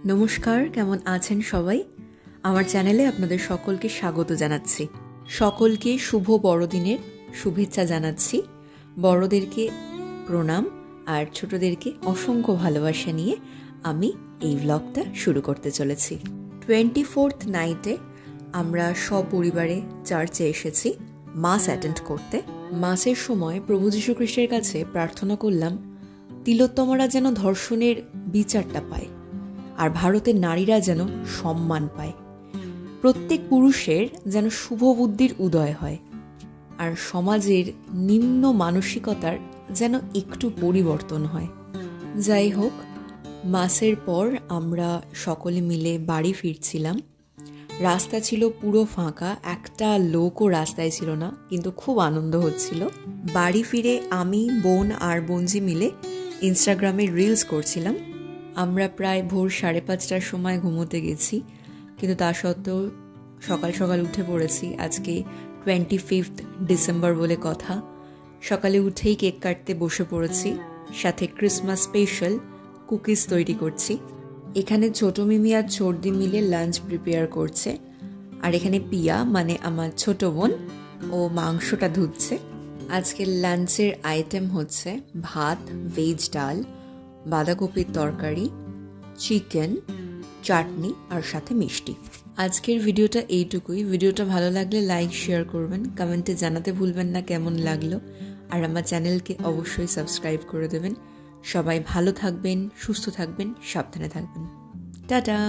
নমস্কার, কেমন আছেন সবাই? আমার চ্যানেলে আপনাদের সকলকে স্বাগত জানাচ্ছি। সকলকে শুভ বড়দিনের শুভেচ্ছা জানাচ্ছি। বড়দেরকে প্রণাম আর ছোটদেরকে অসংখ্য ভালোবাসা নিয়ে আমি এই ব্লগটা শুরু করতে চলেছি। 24th নাইটে আমরা সপরিবারে চার্চে এসেছি মাস অ্যাটেন্ড করতে। মাসের সময় প্রভু যীশু খ্রিস্টের কাছে প্রার্থনা করলাম তিলোত্তমারা যেন ধর্ষণের বিচারটা পায়, আর ভারতের নারীরা যেন সম্মান পায়, প্রত্যেক পুরুষের যেন শুভ বুদ্ধির উদয় হয়, আর সমাজের নিম্ন মানসিকতার যেন একটু পরিবর্তন হয়। যাই হোক, মাসের পর আমরা সকলে মিলে বাড়ি ফিরছিলাম। রাস্তা ছিল পুরো ফাঁকা, একটা লোকও রাস্তায় ছিল না, কিন্তু খুব আনন্দ হচ্ছিল। বাড়ি ফিরে আমি, বোন আর বঞ্জি মিলে ইনস্টাগ্রামে রিলস করছিলাম। আমরা প্রায় ভোর 5:30টার সময় ঘুমোতে গেছি, কিন্তু তা সত্ত্বেও সকাল সকাল উঠে পড়েছি। আজকে 25th ডিসেম্বর বলে কথা। সকালে উঠেই কেক কাটতে বসে পড়েছি, সাথে ক্রিসমাস স্পেশাল কুকিজ তৈরি করছি। এখানে ছোট মিমি আর চর্দি মিলে লাঞ্চ প্রিপেয়ার করছে, আর এখানে পিয়া মানে আমার ছোট বোন, ও মাংসটা ধুচ্ছে। আজকের লাঞ্চের আইটেম হচ্ছে ভাত, ভেজ ডাল, বাঁধাকপির তরকারি, চিকেন, চাটনি আর সাথে মিষ্টি। আজকের ভিডিওটা এইটুকুই। ভিডিওটা ভালো লাগলে লাইক শেয়ার করবেন, কমেন্টে জানাতে ভুলবেন না কেমন লাগলো, আর আমার চ্যানেলকে অবশ্যই সাবস্ক্রাইব করে দেবেন। সবাই ভালো থাকবেন, সুস্থ থাকবেন, সাবধানে থাকবেন। টাটা।